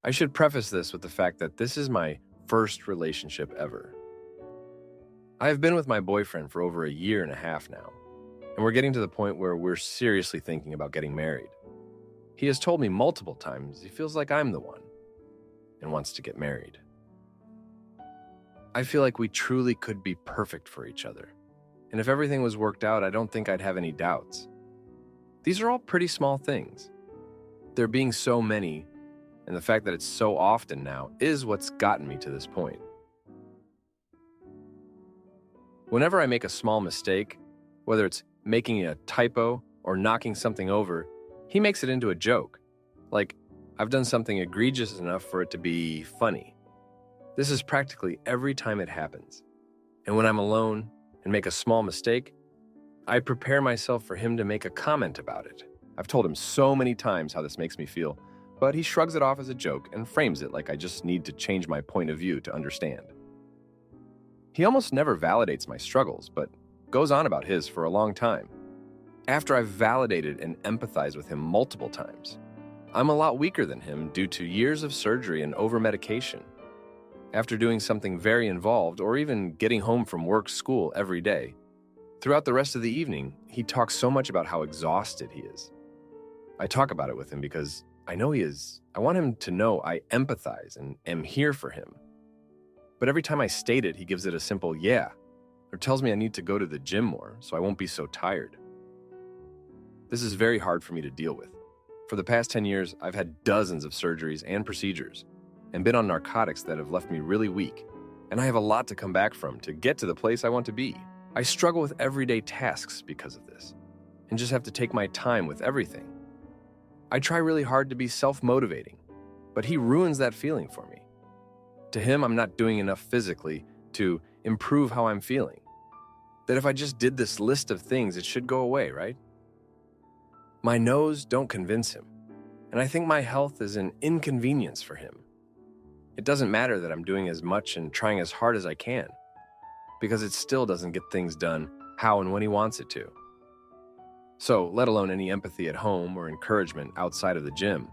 I should preface this with the fact that this is my first relationship ever. I have been with my boyfriend for over a year and a half now, and we're getting to the point where we're seriously thinking about getting married. He has told me multiple times he feels like I'm the one and wants to get married. I feel like we truly could be perfect for each other, and if everything was worked out, I don't think I'd have any doubts. These are all pretty small things. There being so many, and the fact that it's so often now, is what's gotten me to this point. Whenever I make a small mistake, whether it's making a typo or knocking something over, he makes it into a joke. Like, I've done something egregious enough for it to be funny. This is practically every time it happens. And when I'm alone and make a small mistake, I prepare myself for him to make a comment about it. I've told him so many times how this makes me feel, but he shrugs it off as a joke and frames it like I just need to change my point of view to understand. He almost never validates my struggles, but goes on about his for a long time. After I've validated and empathized with him multiple times, I'm a lot weaker than him due to years of surgery and over-medication. After doing something very involved, or even getting home from work, school every day, throughout the rest of the evening, he talks so much about how exhausted he is. I talk about it with him because I know he is. I want him to know I empathize and am here for him. But every time I state it, he gives it a simple yeah, or tells me I need to go to the gym more so I won't be so tired. This is very hard for me to deal with. For the past 10 years, I've had dozens of surgeries and procedures, and been on narcotics that have left me really weak, and I have a lot to come back from to get to the place I want to be. I struggle with everyday tasks because of this, and just have to take my time with everything. I try really hard to be self-motivating, but he ruins that feeling for me. To him, I'm not doing enough physically to improve how I'm feeling. That if I just did this list of things, it should go away, right? My no's don't convince him, and I think my health is an inconvenience for him. It doesn't matter that I'm doing as much and trying as hard as I can, because it still doesn't get things done how and when he wants it to. So, let alone any empathy at home or encouragement outside of the gym.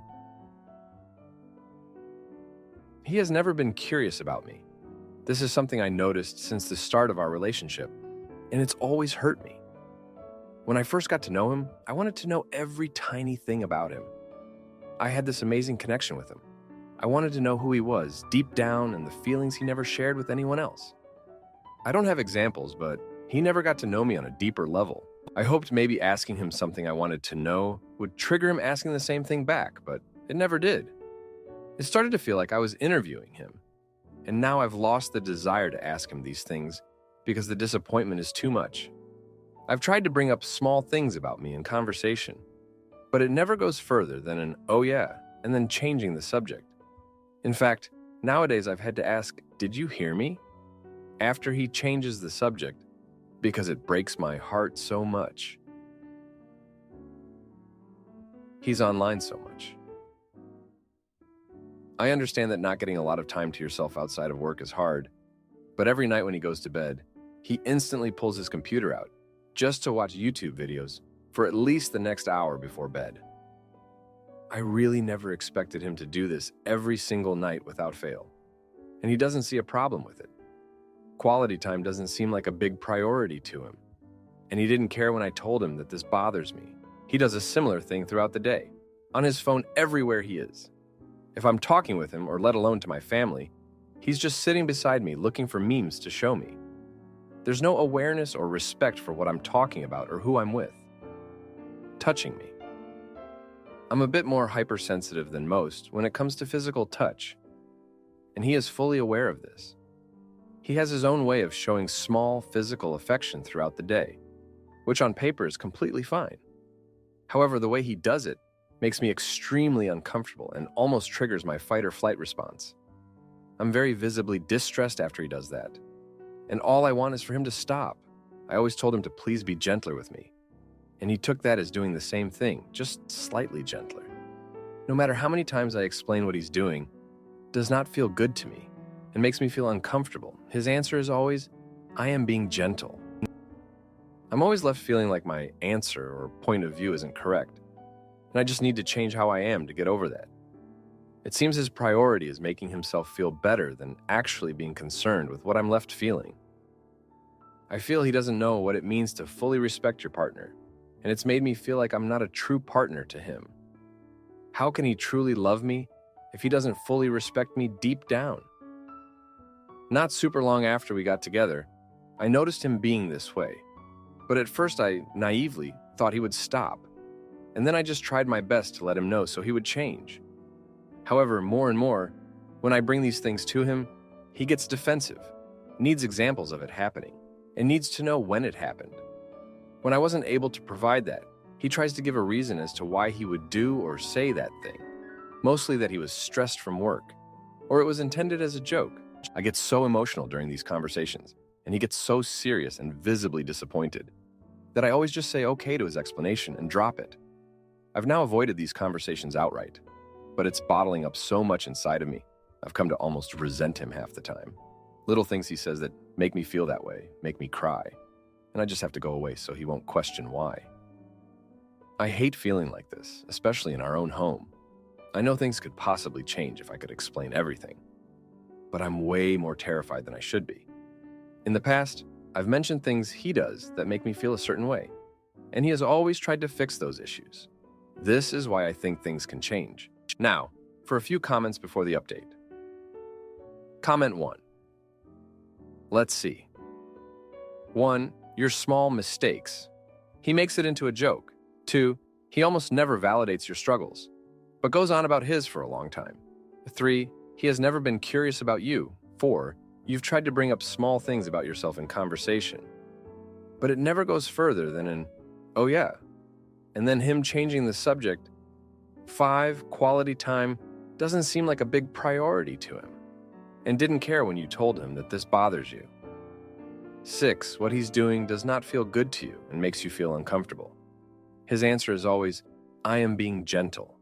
He has never been curious about me. This is something I noticed since the start of our relationship, and it's always hurt me. When I first got to know him, I wanted to know every tiny thing about him. I had this amazing connection with him. I wanted to know who he was, deep down, and the feelings he never shared with anyone else. I don't have examples, but he never got to know me on a deeper level. I hoped maybe asking him something I wanted to know would trigger him asking the same thing back, but it never did. It started to feel like I was interviewing him, and now I've lost the desire to ask him these things because the disappointment is too much. I've tried to bring up small things about me in conversation, but it never goes further than an "oh yeah," and then changing the subject. In fact, nowadays I've had to ask, "Did you hear me?" after he changes the subject, because it breaks my heart so much. He's online so much. I understand that not getting a lot of time to yourself outside of work is hard, but every night when he goes to bed, he instantly pulls his computer out just to watch YouTube videos for at least the next hour before bed. I really never expected him to do this every single night without fail, and he doesn't see a problem with it. Quality time doesn't seem like a big priority to him, and he didn't care when I told him that this bothers me. He does a similar thing throughout the day, on his phone everywhere he is. If I'm talking with him, or let alone to my family, he's just sitting beside me looking for memes to show me. There's no awareness or respect for what I'm talking about or who I'm with. Touching me. I'm a bit more hypersensitive than most when it comes to physical touch, and he is fully aware of this. He has his own way of showing small physical affection throughout the day, which on paper is completely fine. However, the way he does it makes me extremely uncomfortable and almost triggers my fight or flight response. I'm very visibly distressed after he does that, and all I want is for him to stop. I always told him to please be gentler with me, and he took that as doing the same thing, just slightly gentler. No matter how many times I explain what he's doing, it does not feel good to me and makes me feel uncomfortable. His answer is always, "I am being gentle." I'm always left feeling like my answer or point of view isn't correct, and I just need to change how I am to get over that. It seems his priority is making himself feel better than actually being concerned with what I'm left feeling. I feel he doesn't know what it means to fully respect your partner, and it's made me feel like I'm not a true partner to him. How can he truly love me if he doesn't fully respect me deep down? Not super long after we got together, I noticed him being this way. But at first I naively thought he would stop. And then I just tried my best to let him know so he would change. However, more and more, when I bring these things to him, he gets defensive, needs examples of it happening, and needs to know when it happened. When I wasn't able to provide that, he tries to give a reason as to why he would do or say that thing. Mostly that he was stressed from work, or it was intended as a joke. I get so emotional during these conversations, and he gets so serious and visibly disappointed that I always just say okay to his explanation and drop it. I've now avoided these conversations outright, but it's bottling up so much inside of me, I've come to almost resent him half the time. Little things he says that make me feel that way, make me cry, and I just have to go away so he won't question why. I hate feeling like this, especially in our own home. I know things could possibly change if I could explain everything, but I'm way more terrified than I should be. In the past, I've mentioned things he does that make me feel a certain way, and he has always tried to fix those issues. This is why I think things can change. Now, for a few comments before the update. Comment 1. Let's see. 1. Your small mistakes. He makes it into a joke. 2. He almost never validates your struggles, but goes on about his for a long time. 3. He has never been curious about you. 4. You've tried to bring up small things about yourself in conversation, but it never goes further than an, oh yeah, and then him changing the subject. 5. Quality time doesn't seem like a big priority to him, and didn't care when you told him that this bothers you. 6. What he's doing does not feel good to you and makes you feel uncomfortable. His answer is always, I am being gentle.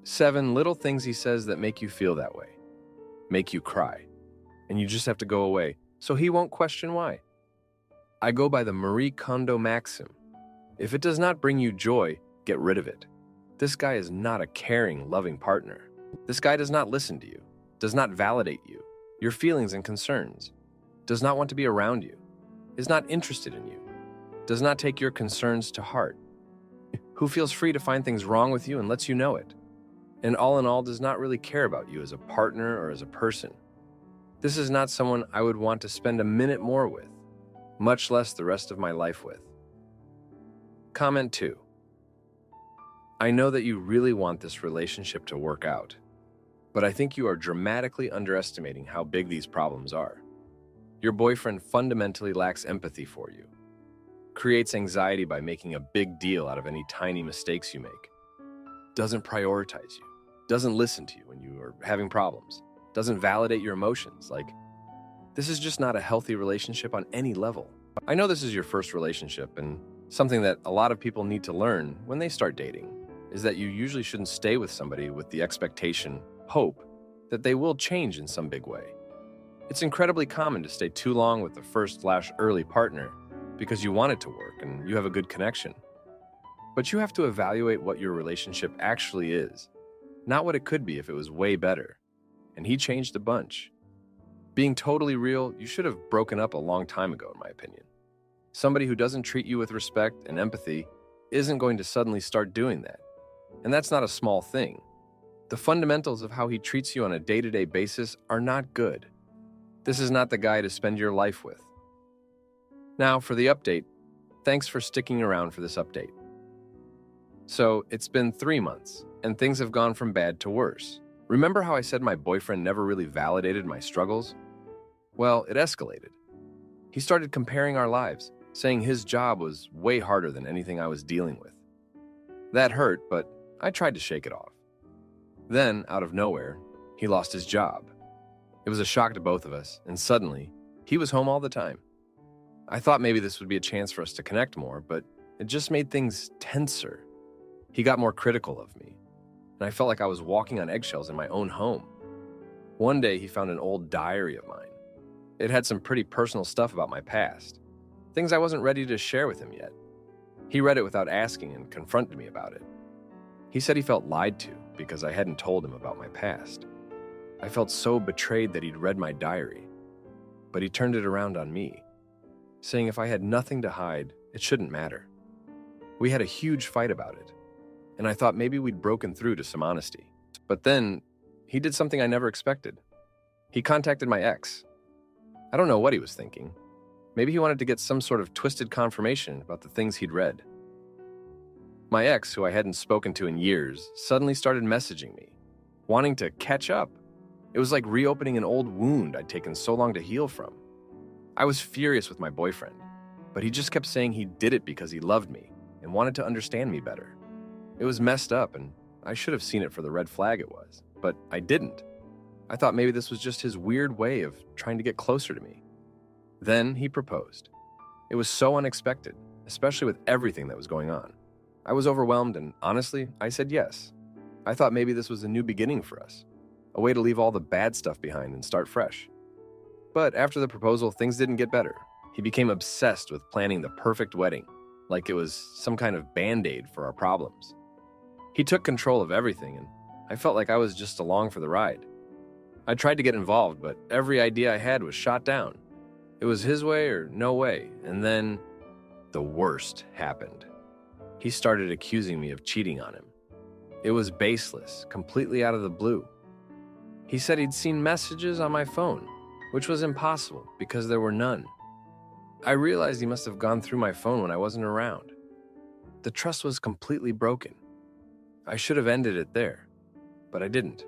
7. Little things he says that make you feel that way, make you cry, and you just have to go away, so he won't question why. I go by the Marie Kondo maxim. If it does not bring you joy, get rid of it. This guy is not a caring, loving partner. This guy does not listen to you, does not validate you, your feelings and concerns, does not want to be around you, is not interested in you, does not take your concerns to heart, who feels free to find things wrong with you and lets you know it, and all in all does not really care about you as a partner or as a person. This is not someone I would want to spend a minute more with, much less the rest of my life with. Comment 2. I know that you really want this relationship to work out, but I think you are dramatically underestimating how big these problems are. Your boyfriend fundamentally lacks empathy for you, creates anxiety by making a big deal out of any tiny mistakes you make, doesn't prioritize you, doesn't listen to you when you are having problems, doesn't validate your emotions. This is just not a healthy relationship on any level. I know this is your first relationship, and something that a lot of people need to learn when they start dating is that you usually shouldn't stay with somebody with the expectation, hope, that they will change in some big way. It's incredibly common to stay too long with the first/early partner because you want it to work and you have a good connection. But you have to evaluate what your relationship actually is, not what it could be if it was way better. And he changed a bunch. Being totally real, you should have broken up a long time ago, in my opinion. Somebody who doesn't treat you with respect and empathy isn't going to suddenly start doing that. And that's not a small thing. The fundamentals of how he treats you on a day-to-day basis are not good. This is not the guy to spend your life with. Now, for the update. Thanks for sticking around for this update. So, it's been 3 months, and things have gone from bad to worse. Remember how I said my boyfriend never really validated my struggles? Well, it escalated. He started comparing our lives, saying his job was way harder than anything I was dealing with. That hurt, but I tried to shake it off. Then, out of nowhere, he lost his job. It was a shock to both of us, and suddenly, he was home all the time. I thought maybe this would be a chance for us to connect more, but it just made things tenser. He got more critical of me, and I felt like I was walking on eggshells in my own home. One day, he found an old diary of mine. It had some pretty personal stuff about my past, things I wasn't ready to share with him yet. He read it without asking and confronted me about it. He said he felt lied to because I hadn't told him about my past. I felt so betrayed that he'd read my diary, but he turned it around on me, saying if I had nothing to hide, it shouldn't matter. We had a huge fight about it, and I thought maybe we'd broken through to some honesty. But then, he did something I never expected. He contacted my ex. I don't know what he was thinking. Maybe he wanted to get some sort of twisted confirmation about the things he'd read. My ex, who I hadn't spoken to in years, suddenly started messaging me, wanting to catch up. It was like reopening an old wound I'd taken so long to heal from. I was furious with my boyfriend, but he just kept saying he did it because he loved me and wanted to understand me better. It was messed up, and I should have seen it for the red flag it was, but I didn't. I thought maybe this was just his weird way of trying to get closer to me. Then he proposed. It was so unexpected, especially with everything that was going on. I was overwhelmed, and honestly, I said yes. I thought maybe this was a new beginning for us, a way to leave all the bad stuff behind and start fresh. But after the proposal, things didn't get better. He became obsessed with planning the perfect wedding, like it was some kind of band-aid for our problems. He took control of everything, and I felt like I was just along for the ride. I tried to get involved, but every idea I had was shot down. It was his way or no way, and then the worst happened. He started accusing me of cheating on him. It was baseless, completely out of the blue. He said he'd seen messages on my phone, which was impossible because there were none. I realized he must have gone through my phone when I wasn't around. The trust was completely broken. I should have ended it there, but I didn't.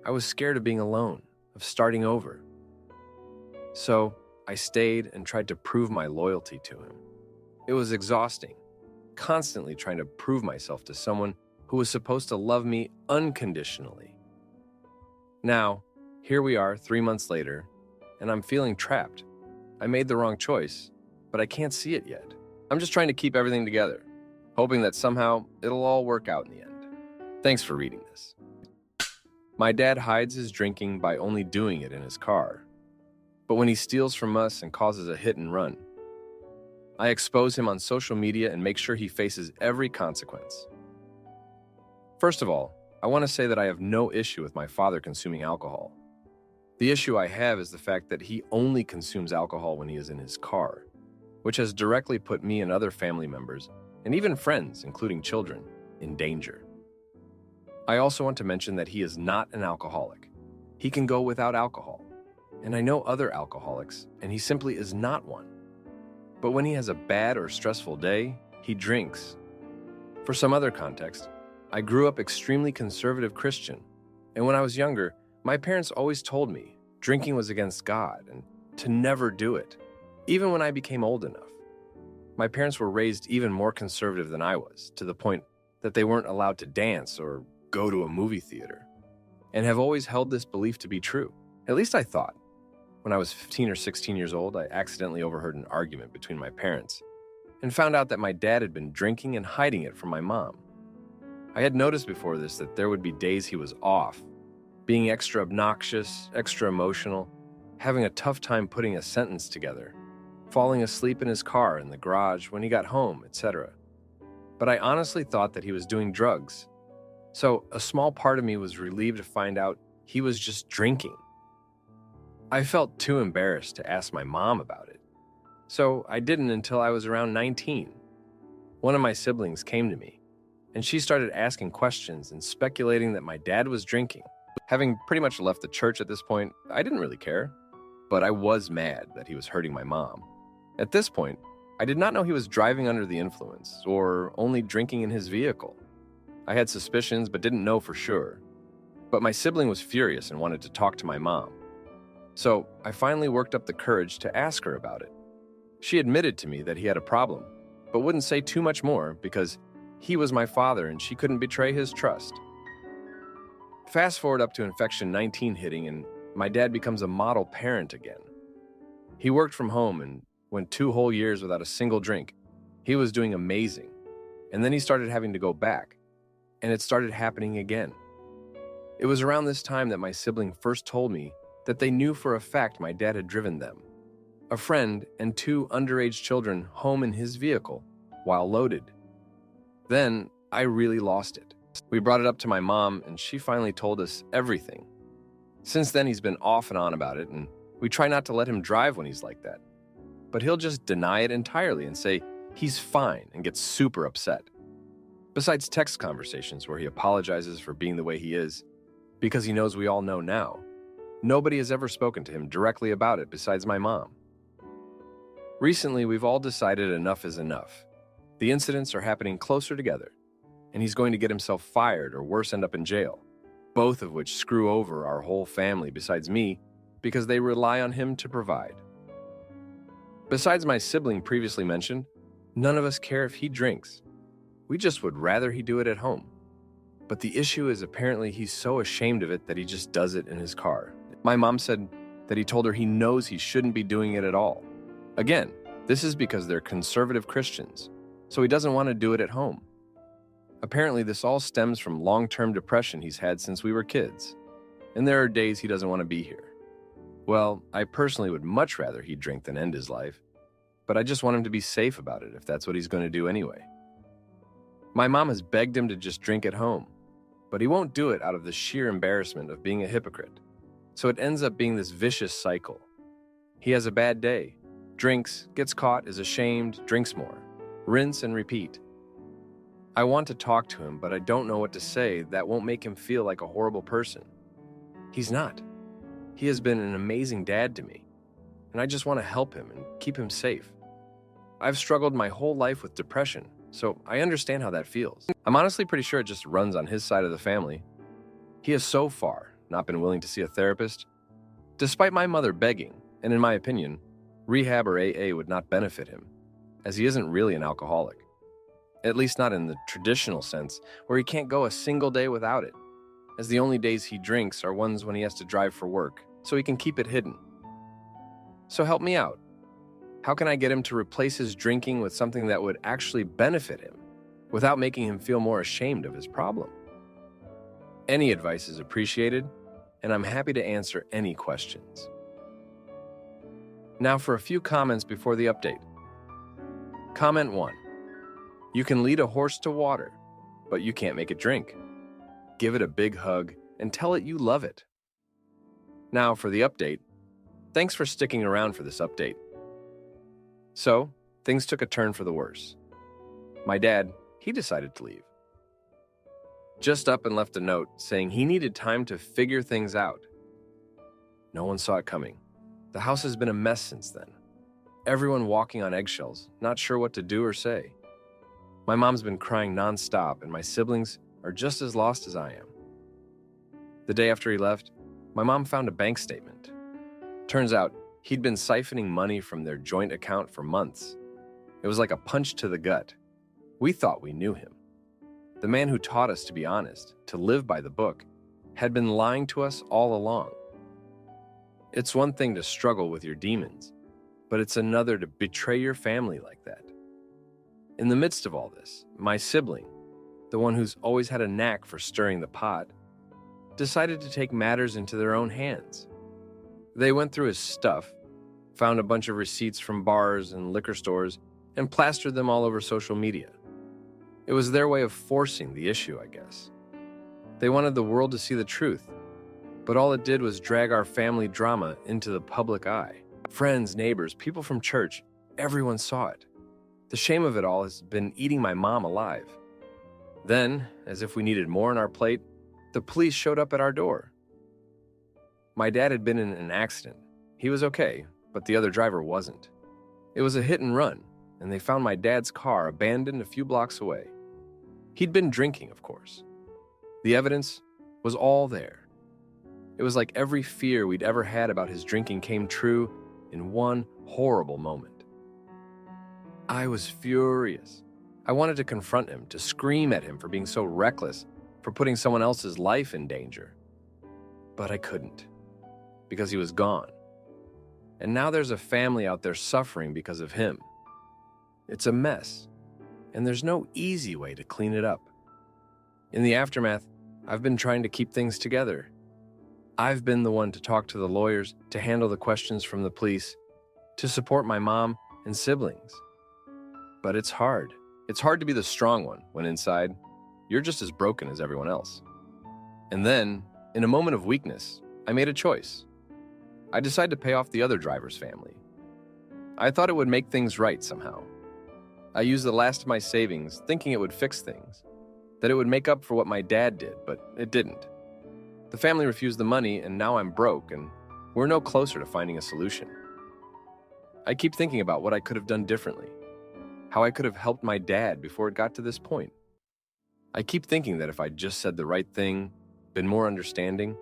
I was scared of being alone, of starting over. So I stayed and tried to prove my loyalty to him. It was exhausting, constantly trying to prove myself to someone who was supposed to love me unconditionally. Now, here we are 3 months later, and I'm feeling trapped. I made the wrong choice, but I can't see it yet. I'm just trying to keep everything together, hoping that somehow it'll all work out in the end. Thanks for reading this. My dad hides his drinking by only doing it in his car. But when he steals from us and causes a hit and run, I expose him on social media and make sure he faces every consequence. First of all, I want to say that I have no issue with my father consuming alcohol. The issue I have is the fact that he only consumes alcohol when he is in his car, which has directly put me and other family members, and even friends, including children, in danger. I also want to mention that he is not an alcoholic. He can go without alcohol. And I know other alcoholics, and he simply is not one. But when he has a bad or stressful day, he drinks. For some other context, I grew up extremely conservative Christian, and when I was younger, my parents always told me drinking was against God and to never do it, even when I became old enough. My parents were raised even more conservative than I was, to the point that they weren't allowed to dance or go to a movie theater, and have always held this belief to be true. At least I thought. When I was 15 or 16 years old, I accidentally overheard an argument between my parents and found out that my dad had been drinking and hiding it from my mom. I had noticed before this that there would be days he was off, being extra obnoxious, extra emotional, having a tough time putting a sentence together, falling asleep in his car in the garage when he got home, etc. But I honestly thought that he was doing drugs. So a small part of me was relieved to find out he was just drinking. I felt too embarrassed to ask my mom about it, so I didn't until I was around 19. One of my siblings came to me, and she started asking questions and speculating that my dad was drinking. Having pretty much left the church at this point, I didn't really care, but I was mad that he was hurting my mom. At this point, I did not know he was driving under the influence or only drinking in his vehicle. I had suspicions but didn't know for sure. But my sibling was furious and wanted to talk to my mom. So I finally worked up the courage to ask her about it. She admitted to me that he had a problem, but wouldn't say too much more because he was my father and she couldn't betray his trust. Fast forward up to infection 19 hitting and my dad becomes a model parent again. He worked from home and went 2 whole years without a single drink. He was doing amazing. And then he started having to go back, and it started happening again. It was around this time that my sibling first told me that they knew for a fact my dad had driven them, a friend and 2 underage children home in his vehicle while loaded. Then I really lost it. We brought it up to my mom, and she finally told us everything. Since then, he's been off and on about it, and we try not to let him drive when he's like that. But he'll just deny it entirely and say he's fine and gets super upset. Besides text conversations where he apologizes for being the way he is, because he knows we all know now, nobody has ever spoken to him directly about it besides my mom. Recently, we've all decided enough is enough. The incidents are happening closer together, and he's going to get himself fired or worse, end up in jail, both of which screw over our whole family besides me because they rely on him to provide. Besides my sibling previously mentioned, none of us care if he drinks. We just would rather he do it at home. But the issue is apparently he's so ashamed of it that he just does it in his car. My mom said that he told her he knows he shouldn't be doing it at all. Again, this is because they're conservative Christians, so he doesn't want to do it at home. Apparently, this all stems from long-term depression he's had since we were kids, and there are days he doesn't want to be here. Well, I personally would much rather he drink than end his life, but I just want him to be safe about it if that's what he's going to do anyway. My mom has begged him to just drink at home, but he won't do it out of the sheer embarrassment of being a hypocrite. So it ends up being this vicious cycle. He has a bad day, drinks, gets caught, is ashamed, drinks more. Rinse and repeat. I want to talk to him, but I don't know what to say that won't make him feel like a horrible person. He's not. He has been an amazing dad to me, and I just want to help him and keep him safe. I've struggled my whole life with depression, so I understand how that feels. I'm honestly pretty sure it just runs on his side of the family. He has so far not been willing to see a therapist, despite my mother begging, and in my opinion, rehab or AA would not benefit him, as he isn't really an alcoholic. At least not in the traditional sense, where he can't go a single day without it, as the only days he drinks are ones when he has to drive for work, so he can keep it hidden. So help me out. How can I get him to replace his drinking with something that would actually benefit him, without making him feel more ashamed of his problem? Any advice is appreciated, and I'm happy to answer any questions. Now for a few comments before the update. Comment 1. You can lead a horse to water, but you can't make it drink. Give it a big hug and tell it you love it. Now for the update. Thanks for sticking around for this update. So, things took a turn for the worse. My dad, he decided to leave. Just up and left a note saying he needed time to figure things out. No one saw it coming. The house has been a mess since then. Everyone walking on eggshells, not sure what to do or say. My mom's been crying nonstop, and my siblings are just as lost as I am. The day after he left, my mom found a bank statement. Turns out, he'd been siphoning money from their joint account for months. It was like a punch to the gut. We thought we knew him. The man who taught us to be honest, to live by the book, had been lying to us all along. It's one thing to struggle with your demons, but it's another to betray your family like that. In the midst of all this, my sibling, the one who's always had a knack for stirring the pot, decided to take matters into their own hands. They went through his stuff, found a bunch of receipts from bars and liquor stores, and plastered them all over social media. It was their way of forcing the issue, I guess. They wanted the world to see the truth, but all it did was drag our family drama into the public eye. Friends, neighbors, people from church, everyone saw it. The shame of it all has been eating my mom alive. Then, as if we needed more on our plate, the police showed up at our door. My dad had been in an accident. He was okay, but the other driver wasn't. It was a hit and run, and they found my dad's car abandoned a few blocks away. He'd been drinking, of course. The evidence was all there. It was like every fear we'd ever had about his drinking came true in one horrible moment. I was furious. I wanted to confront him, to scream at him for being so reckless, for putting someone else's life in danger. But I couldn't, because he was gone. And now there's a family out there suffering because of him. It's a mess, and there's no easy way to clean it up. In the aftermath, I've been trying to keep things together. I've been the one to talk to the lawyers, to handle the questions from the police, to support my mom and siblings. But it's hard. It's hard to be the strong one when inside. You're just as broken as everyone else. And then, in a moment of weakness, I made a choice. I decided to pay off the other driver's family. I thought it would make things right somehow. I used the last of my savings, thinking it would fix things, that it would make up for what my dad did, but it didn't. The family refused the money, and now I'm broke, and we're no closer to finding a solution. I keep thinking about what I could have done differently, how I could have helped my dad before it got to this point. I keep thinking that if I'd just said the right thing, been more understanding,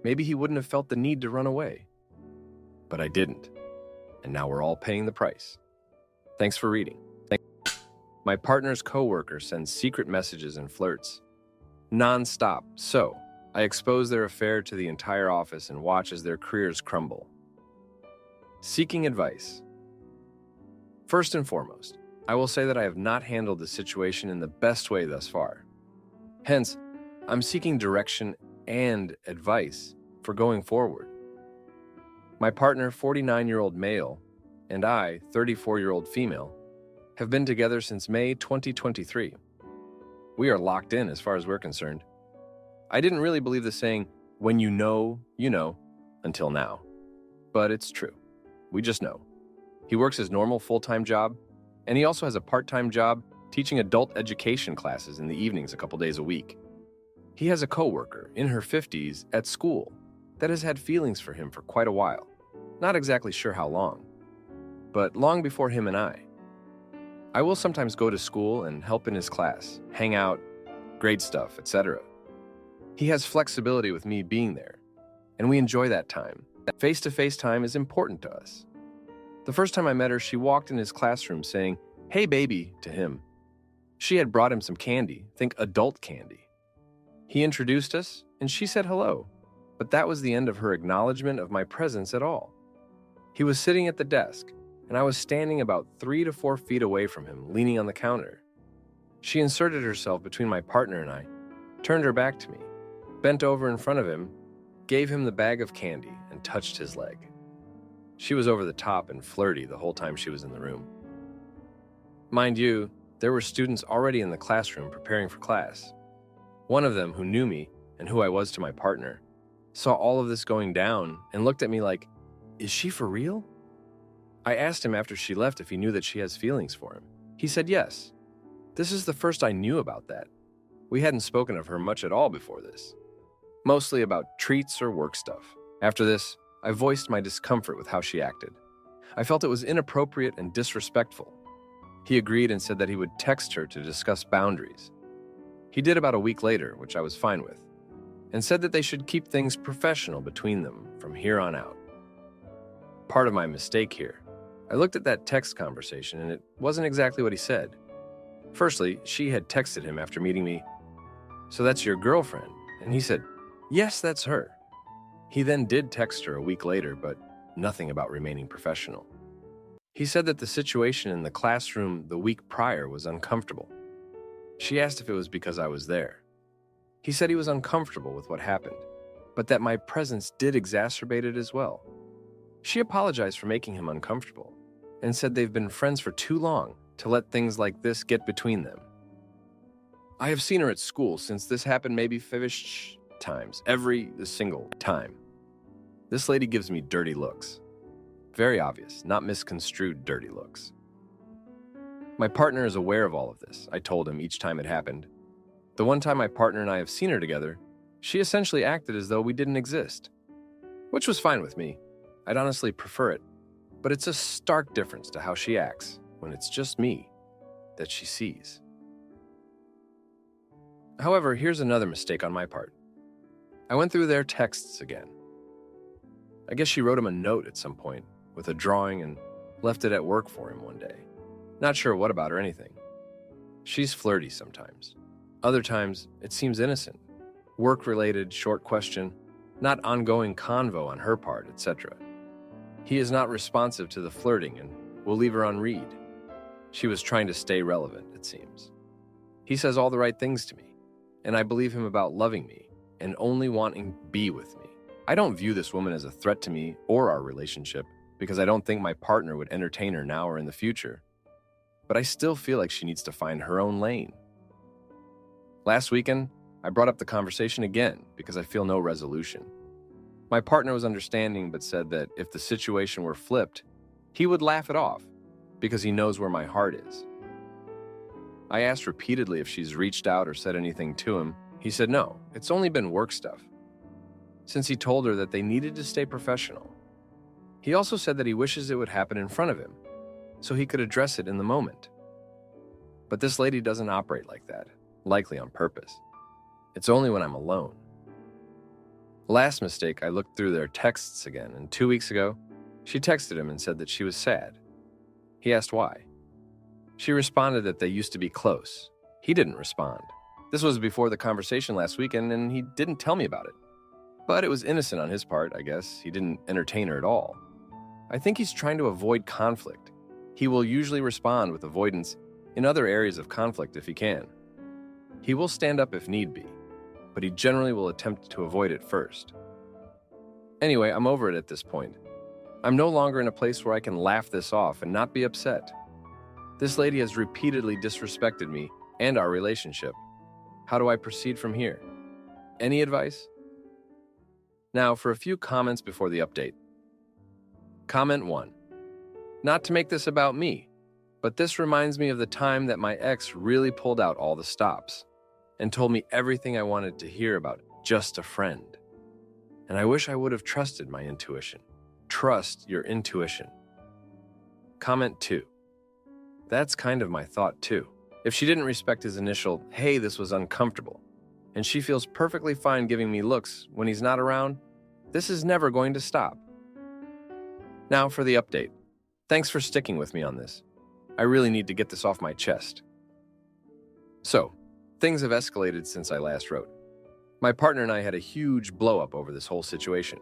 maybe he wouldn't have felt the need to run away. But I didn't, and now we're all paying the price. Thanks for reading. My partner's coworker sends secret messages and flirts, non-stop, so I expose their affair to the entire office and watch as their careers crumble. Seeking advice. First and foremost, I will say that I have not handled the situation in the best way thus far. Hence, I'm seeking direction and advice for going forward. My partner, 49-year-old male, and I, 34-year-old female, have been together since May 2023. We are locked in as far as we're concerned. I didn't really believe the saying, when you know, until now. But it's true. We just know. He works his normal full-time job, and he also has a part-time job teaching adult education classes in the evenings a couple days a week. He has a coworker in her 50s at school that has had feelings for him for quite a while. Not exactly sure how long, but long before him and I. I will sometimes go to school and help in his class, hang out, grade stuff, etc. He has flexibility with me being there, and we enjoy that time. That face-to-face time is important to us. The first time I met her, she walked in his classroom saying, "Hey baby," to him. She had brought him some candy, think adult candy. He introduced us, and she said hello, but that was the end of her acknowledgement of my presence at all. He was sitting at the desk, and I was standing about 3 to 4 feet away from him, leaning on the counter. She inserted herself between my partner and I, turned her back to me, bent over in front of him, gave him the bag of candy, and touched his leg. She was over the top and flirty the whole time she was in the room. Mind you, there were students already in the classroom preparing for class. One of them, who knew me and who I was to my partner, saw all of this going down and looked at me like, "Is she for real?" I asked him after she left if he knew that she has feelings for him. He said yes. This is the first I knew about that. We hadn't spoken of her much at all before this. Mostly about treats or work stuff. After this, I voiced my discomfort with how she acted. I felt it was inappropriate and disrespectful. He agreed and said that he would text her to discuss boundaries. He did about a week later, which I was fine with, and said that they should keep things professional between them from here on out. Part of my mistake here. I looked at that text conversation and it wasn't exactly what he said. Firstly, she had texted him after meeting me, "So that's your girlfriend?" And he said, "Yes, that's her." He then did text her a week later, but nothing about remaining professional. He said that the situation in the classroom the week prior was uncomfortable. She asked if it was because I was there. He said he was uncomfortable with what happened, but that my presence did exacerbate it as well. She apologized for making him uncomfortable and said they've been friends for too long to let things like this get between them. I have seen her at school since this happened maybe 5-ish times, every single time. This lady gives me dirty looks. Very obvious, not misconstrued dirty looks. My partner is aware of all of this, I told him each time it happened. The one time my partner and I have seen her together, she essentially acted as though we didn't exist, which was fine with me. I'd honestly prefer it, but it's a stark difference to how she acts when it's just me that she sees. However, here's another mistake on my part. I went through their texts again. I guess she wrote him a note at some point with a drawing and left it at work for him one day. Not sure what about or anything. She's flirty sometimes. Other times, it seems innocent. Work-related, short question, not ongoing convo on her part, etc. He is not responsive to the flirting and will leave her on read. She was trying to stay relevant, it seems. He says all the right things to me, and I believe him about loving me and only wanting to be with me. I don't view this woman as a threat to me or our relationship because I don't think my partner would entertain her now or in the future. But I still feel like she needs to find her own lane. Last weekend, I brought up the conversation again because I feel no resolution. My partner was understanding but said that if the situation were flipped, he would laugh it off because he knows where my heart is. I asked repeatedly if she's reached out or said anything to him. He said no, it's only been work stuff, since he told her that they needed to stay professional. He also said that he wishes it would happen in front of him, so he could address it in the moment. But this lady doesn't operate like that, likely on purpose. It's only when I'm alone. Last mistake, I looked through their texts again, and 2 weeks ago, she texted him and said that she was sad. He asked why. She responded that they used to be close. He didn't respond. This was before the conversation last weekend, and he didn't tell me about it. But it was innocent on his part, I guess. He didn't entertain her at all. I think he's trying to avoid conflict. He will usually respond with avoidance in other areas of conflict if he can. He will stand up if need be, but he generally will attempt to avoid it first. Anyway, I'm over it at this point. I'm no longer in a place where I can laugh this off and not be upset. This lady has repeatedly disrespected me and our relationship. How do I proceed from here? Any advice? Now, for a few comments before the update. Comment 1. Not to make this about me, but this reminds me of the time that my ex really pulled out all the stops and told me everything I wanted to hear about just a friend. And I wish I would have trusted my intuition. Trust your intuition. Comment 2. That's kind of my thought too. If she didn't respect his initial, hey, this was uncomfortable, and she feels perfectly fine giving me looks when he's not around, this is never going to stop. Now for the update. Thanks for sticking with me on this. I really need to get this off my chest. So, things have escalated since I last wrote. My partner and I had a huge blow-up over this whole situation.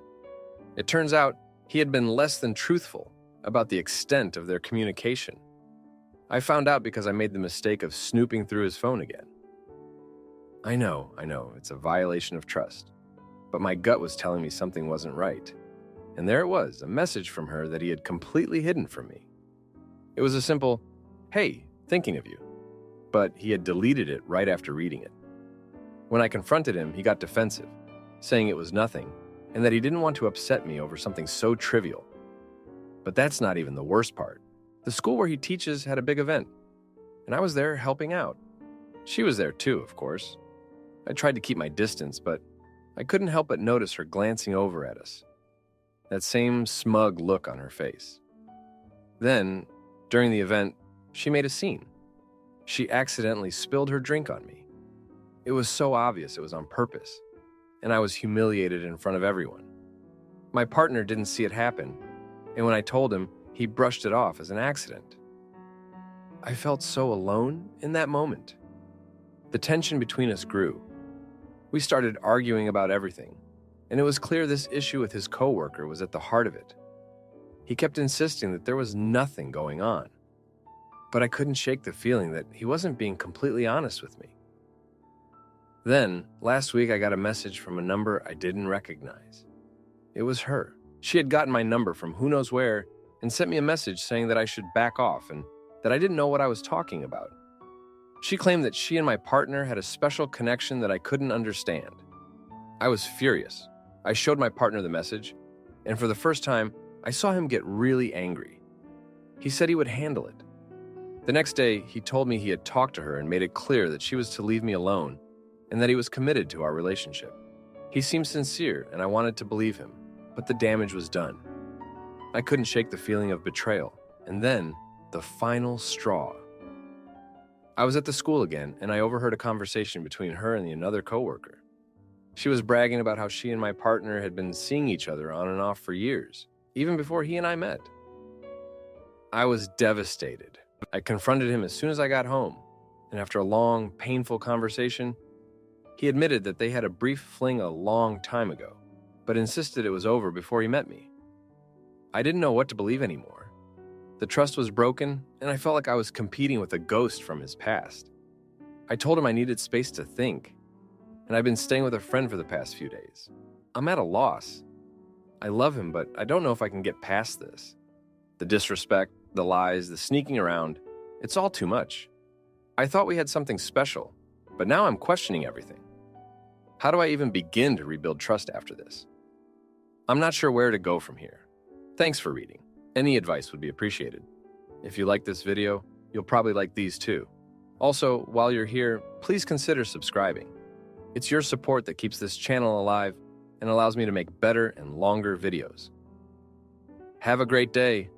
It turns out he had been less than truthful about the extent of their communication. I found out because I made the mistake of snooping through his phone again. I know, it's a violation of trust. But my gut was telling me something wasn't right. And there it was, a message from her that he had completely hidden from me. It was a simple, hey, thinking of you. But he had deleted it right after reading it. When I confronted him, he got defensive, saying it was nothing, and that he didn't want to upset me over something so trivial. But that's not even the worst part. The school where he teaches had a big event, and I was there helping out. She was there too, of course. I tried to keep my distance, but I couldn't help but notice her glancing over at us. That same smug look on her face. Then, during the event, she made a scene. She accidentally spilled her drink on me. It was so obvious it was on purpose, and I was humiliated in front of everyone. My partner didn't see it happen, and when I told him, he brushed it off as an accident. I felt so alone in that moment. The tension between us grew. We started arguing about everything, and it was clear this issue with his coworker was at the heart of it. He kept insisting that there was nothing going on, but I couldn't shake the feeling that he wasn't being completely honest with me. Then, last week I got a message from a number I didn't recognize. It was her. She had gotten my number from who knows where and sent me a message saying that I should back off and that I didn't know what I was talking about. She claimed that she and my partner had a special connection that I couldn't understand. I was furious. I showed my partner the message, and for the first time, I saw him get really angry. He said he would handle it. The next day, he told me he had talked to her and made it clear that she was to leave me alone and that he was committed to our relationship. He seemed sincere, and I wanted to believe him, but the damage was done. I couldn't shake the feeling of betrayal, and then the final straw. I was at the school again, and I overheard a conversation between her and another coworker. She was bragging about how she and my partner had been seeing each other on and off for years, even before he and I met. I was devastated. I confronted him as soon as I got home, and after a long, painful conversation, he admitted that they had a brief fling a long time ago, but insisted it was over before he met me. I didn't know what to believe anymore. The trust was broken, and I felt like I was competing with a ghost from his past. I told him I needed space to think, and I've been staying with a friend for the past few days. I'm at a loss. I love him, but I don't know if I can get past this. The disrespect, the lies, the sneaking around, it's all too much. I thought we had something special, but now I'm questioning everything. How do I even begin to rebuild trust after this? I'm not sure where to go from here. Thanks for reading. Any advice would be appreciated. If you like this video, you'll probably like these too. Also, while you're here, please consider subscribing. It's your support that keeps this channel alive and allows me to make better and longer videos. Have a great day.